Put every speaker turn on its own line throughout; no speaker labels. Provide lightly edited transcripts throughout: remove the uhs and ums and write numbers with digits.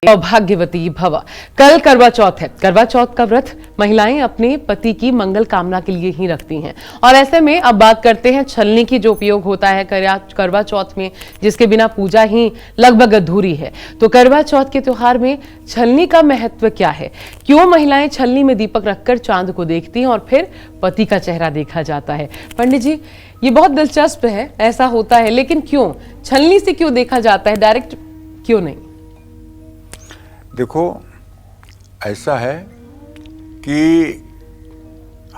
सौभाग्यवती भव। कल करवा चौथ है। करवा चौथ का व्रत महिलाएं अपने पति की मंगल कामना के लिए ही रखती हैं और ऐसे में अब बात करते हैं छलनी की, जो उपयोग होता है करवा चौथ में, जिसके बिना पूजा ही लगभग अधूरी है। तो करवा चौथ के त्योहार में छलनी का महत्व क्या है, क्यों महिलाएं छलनी में दीपक रखकर चांद को देखती हैं और फिर पति का चेहरा देखा जाता है? पंडित जी, ये बहुत दिलचस्प है, ऐसा होता है, लेकिन क्यों छलनी से क्यों देखा जाता है, डायरेक्ट क्यों नहीं?
देखो, ऐसा है कि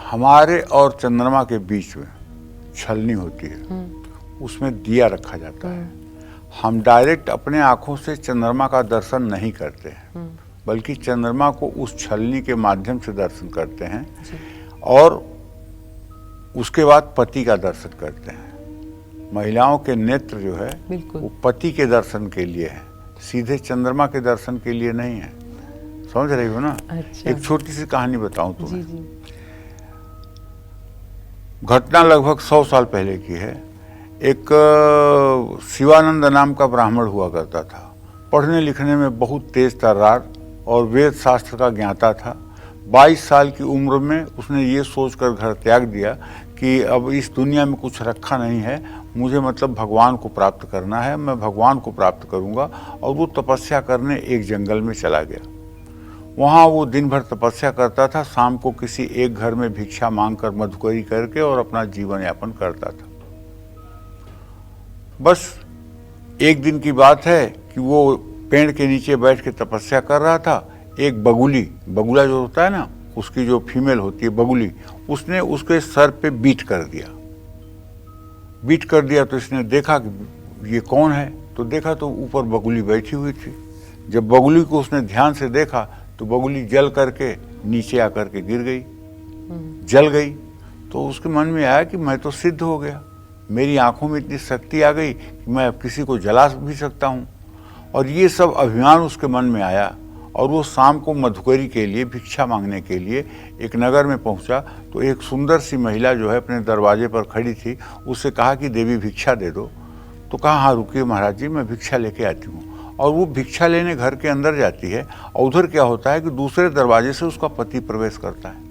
हमारे और चंद्रमा के बीच में छलनी होती है, उसमें दिया रखा जाता है। हम डायरेक्ट अपने आंखों से चंद्रमा का दर्शन नहीं करते हैं, बल्कि चंद्रमा को उस छलनी के माध्यम से दर्शन करते हैं और उसके बाद पति का दर्शन करते हैं। महिलाओं के नेत्र जो है वो पति के दर्शन के लिए है, सीधे चंद्रमा के दर्शन के लिए नहीं है। समझ रही हो ना?
अच्छा।
एक छोटी सी कहानी बताऊं तुम्हें। घटना लगभग 100 साल पहले की है। एक शिवानंद नाम का ब्राह्मण हुआ करता था। पढ़ने लिखने में बहुत तेज तर्रार और वेद शास्त्र का ज्ञाता था। 22 साल की उम्र में उसने ये सोचकर घर त्याग दिया कि अब इस दुनिया में कुछ रखा नहीं है, मुझे मतलब भगवान को प्राप्त करना है, मैं भगवान को प्राप्त करूंगा। और वो तपस्या करने एक जंगल में चला गया। वहाँ वो दिन भर तपस्या करता था, शाम को किसी एक घर में भिक्षा मांगकर मधुकरी करके और अपना जीवन यापन करता था। बस एक दिन की बात है कि वो पेड़ के नीचे बैठ के तपस्या कर रहा था। एक बगुला जो होता है ना, उसकी जो फीमेल होती है बगुली, उसने उसके सर पे बीट कर दिया। तो इसने देखा कि ये कौन है, तो देखा तो ऊपर बगुली बैठी हुई थी। जब बगुली को उसने ध्यान से देखा तो बगुली जल करके नीचे आकर के गिर गई, जल गई। तो उसके मन में आया कि मैं तो सिद्ध हो गया, मेरी आंखों में इतनी शक्ति आ गई कि मैं अब किसी को जला भी सकता हूँ। और ये सब अभिमान उसके मन में आया और वो शाम को मधुकरी के लिए, भिक्षा मांगने के लिए एक नगर में पहुंचा। तो एक सुंदर सी महिला जो है अपने दरवाजे पर खड़ी थी, उससे कहा कि देवी भिक्षा दे दो। तो कहा हाँ रुकिए महाराज जी, मैं भिक्षा लेके आती हूँ। और वो भिक्षा लेने घर के अंदर जाती है और उधर क्या होता है कि दूसरे दरवाजे से उसका पति प्रवेश करता है।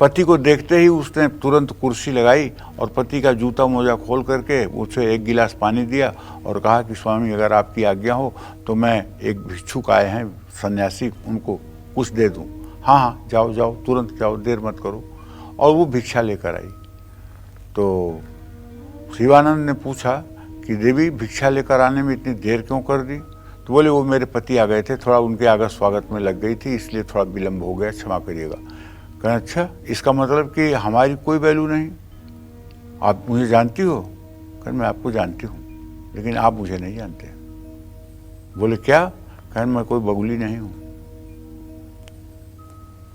पति को देखते ही उसने तुरंत कुर्सी लगाई और पति का जूता मोजा खोल करके उसे एक गिलास पानी दिया और कहा कि स्वामी, अगर आपकी आज्ञा हो तो मैं एक भिक्षुक आए हैं सन्यासी, उनको कुछ दे दूं। हाँ हाँ, जाओ जाओ, तुरंत जाओ, देर मत करो। और वो भिक्षा लेकर आई। तो शिवानंद ने पूछा कि देवी, भिक्षा लेकर आने में इतनी देर क्यों कर दी? तो बोले वो मेरे पति आ गए थे, थोड़ा उनके आगे स्वागत में लग गई थी, इसलिए थोड़ा विलम्ब हो गया, क्षमा करिएगा। कहा अच्छा, इसका मतलब कि हमारी कोई वैल्यू नहीं, आप मुझे जानती हो? कहा मैं आपको जानती हूँ, लेकिन आप मुझे नहीं जानते। बोले क्या? कहा मैं कोई बगुली नहीं हूँ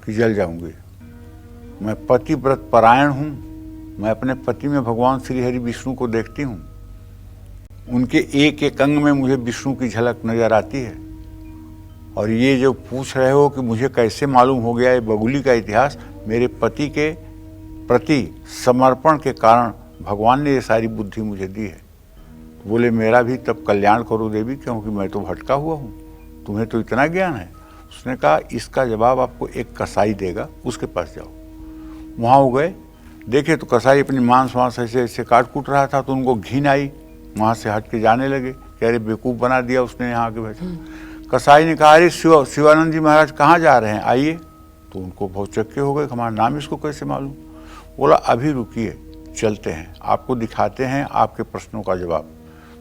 कि जल जाऊंगी। मैं पतिव्रत परायण हूँ। मैं अपने पति में भगवान श्री हरि विष्णु को देखती हूँ। उनके एक एक अंग में मुझे विष्णु की झलक नजर आती है। और ये जो पूछ रहे हो कि मुझे कैसे मालूम हो गया ये बगुली का इतिहास, मेरे पति के प्रति समर्पण के कारण भगवान ने ये सारी बुद्धि मुझे दी है। बोले मेरा भी तब कल्याण करो देवी, क्योंकि मैं तो भटका हुआ हूँ, तुम्हें तो इतना ज्ञान है। उसने कहा इसका जवाब आपको एक कसाई देगा, उसके पास जाओ। वहाँ वो गए, देखे तो कसाई अपनी मांस ऐसे ऐसे काट कूट रहा था। तो उनको घिन आई, वहाँ से हट के जाने लगे कि अरे बेवकूफ़ बना दिया उसने यहाँ आके बैठा। कसाई ने कहा अरे शिवानंद जी महाराज कहाँ जा रहे हैं, आइए। तो उनको बहुत चक्के हो गए, हमारा नाम इसको कैसे मालूम? बोला अभी रुकिए, चलते हैं, आपको दिखाते हैं आपके प्रश्नों का जवाब।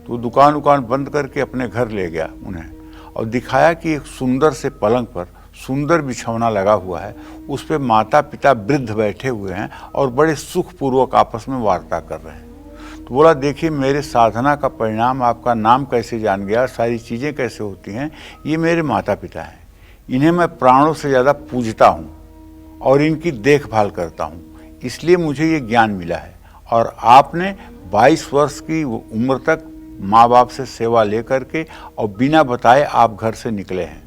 तो दुकान बंद करके अपने घर ले गया उन्हें और दिखाया कि एक सुंदर से पलंग पर सुंदर बिछौना लगा हुआ है, उस पर माता पिता वृद्ध बैठे हुए हैं और बड़े सुखपूर्वक आपस में वार्ता कर रहे हैं। तो बोला देखिए, मेरे साधना का परिणाम आपका नाम कैसे जान गया, सारी चीज़ें कैसे होती हैं, ये मेरे माता पिता हैं। इन्हें मैं प्राणों से ज़्यादा पूजता हूँ और इनकी देखभाल करता हूँ, इसलिए मुझे ये ज्ञान मिला है। और आपने 22 वर्ष की उम्र तक माँ बाप से सेवा ले करके और बिना बताए आप घर से निकले हैं।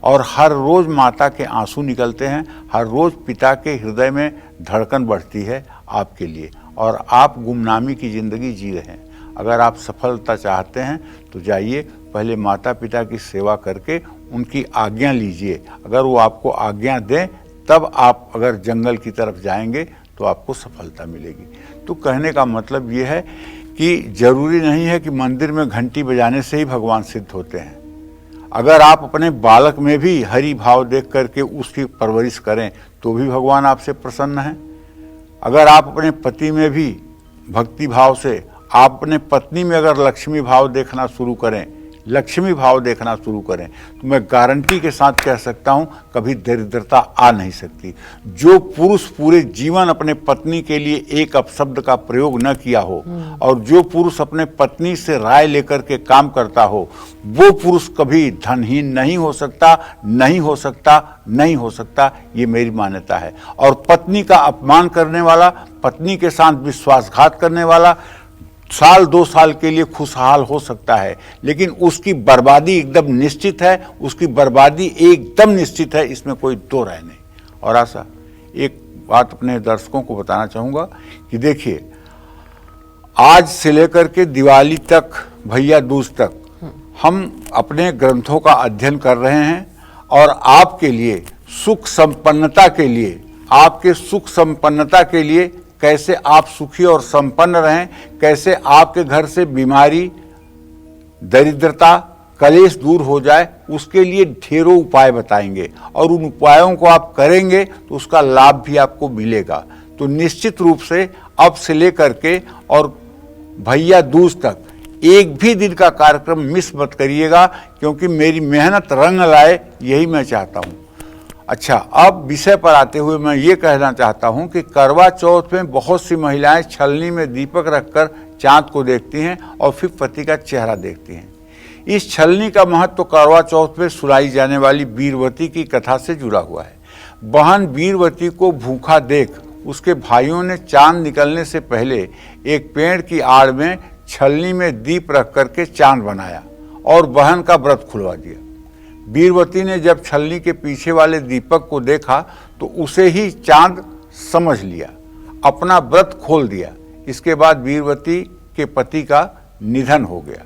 और हर रोज़ माता के आंसू निकलते हैं, हर रोज़ पिता के हृदय में धड़कन बढ़ती है आपके लिए, और आप गुमनामी की ज़िंदगी जी रहे हैं। अगर आप सफलता चाहते हैं तो जाइए, पहले माता पिता की सेवा करके उनकी आज्ञा लीजिए। अगर वो आपको आज्ञा दें तब आप अगर जंगल की तरफ जाएंगे तो आपको सफलता मिलेगी। तो कहने का मतलब ये है कि जरूरी नहीं है कि मंदिर में घंटी बजाने से ही भगवान सिद्ध होते हैं। अगर आप अपने बालक में भी हरि भाव देख करके उसकी परवरिश करें तो भी भगवान आपसे प्रसन्न हैं। अगर आप अपने पति में भी भक्ति भाव से, आप अपने पत्नी में अगर लक्ष्मी भाव देखना शुरू करें, लक्ष्मी भाव देखना शुरू करें, तो मैं गारंटी के साथ कह सकता हूं कभी दरिद्रता आ नहीं सकती। जो पुरुष पूरे जीवन अपने पत्नी के लिए एक अपशब्द का प्रयोग न किया हो और जो पुरुष अपने पत्नी से राय लेकर के काम करता हो, वो पुरुष कभी धनहीन नहीं हो सकता, नहीं हो सकता, नहीं हो सकता। ये मेरी मान्यता है। और पत्नी का अपमान करने वाला, पत्नी के साथ विश्वासघात करने वाला साल 2 साल के लिए खुशहाल हो सकता है, लेकिन उसकी बर्बादी एकदम निश्चित है, उसकी बर्बादी एकदम निश्चित है, इसमें कोई दो राय नहीं। और आशा एक बात अपने दर्शकों को बताना चाहूँगा कि देखिए, आज से लेकर के दिवाली तक, भैया दूज तक हम अपने ग्रंथों का अध्ययन कर रहे हैं और आपके लिए सुख संपन्नता के लिए, आपके सुख संपन्नता के लिए, कैसे आप सुखी और संपन्न रहें, कैसे आपके घर से बीमारी, दरिद्रता, कलेश दूर हो जाए, उसके लिए ढेरों उपाय बताएंगे और उन उपायों को आप करेंगे तो उसका लाभ भी आपको मिलेगा। तो निश्चित रूप से अब से लेकर के और भैया दूज तक एक भी दिन का कार्यक्रम मिस मत करिएगा, क्योंकि मेरी मेहनत रंग लाए, यही मैं चाहता हूँ। अच्छा, अब विषय पर आते हुए मैं ये कहना चाहता हूं कि करवा चौथ में बहुत सी महिलाएं छलनी में दीपक रखकर चांद को देखती हैं और फिर पति का चेहरा देखती हैं। इस छलनी का महत्व करवा चौथ में सुनाई जाने वाली वीरवती की कथा से जुड़ा हुआ है। बहन वीरवती को भूखा देख उसके भाइयों ने चांद निकलने से पहले एक पेड़ की आड़ में छलनी में दीप रख करके चांद बनाया और बहन का व्रत खुलवा दिया। वीरवती ने जब छलनी के पीछे वाले दीपक को देखा तो उसे ही चांद समझ लिया, अपना व्रत खोल दिया। इसके बाद वीरवती के पति का निधन हो गया।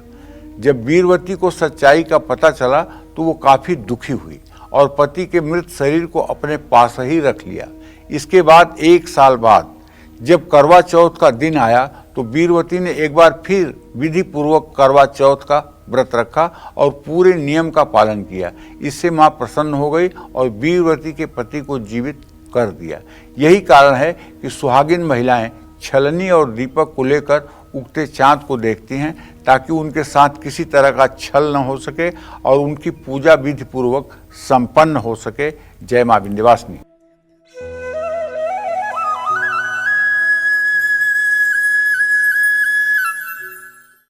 जब वीरवती को सच्चाई का पता चला तो वो काफी दुखी हुई और पति के मृत शरीर को अपने पास ही रख लिया। इसके बाद 1 साल बाद जब करवा चौथ का दिन आया तो वीरवती ने एक बार फिर विधि पूर्वक करवा चौथ का व्रत रखा और पूरे नियम का पालन किया। इससे मां प्रसन्न हो गई और वीरवती के पति को जीवित कर दिया। यही कारण है कि सुहागिन महिलाएं छलनी और दीपक को लेकर उगते चांद को देखती हैं, ताकि उनके साथ किसी तरह का छल न हो सके और उनकी पूजा विधि पूर्वक संपन्न हो सके। जय मां विंध्यवासिनी।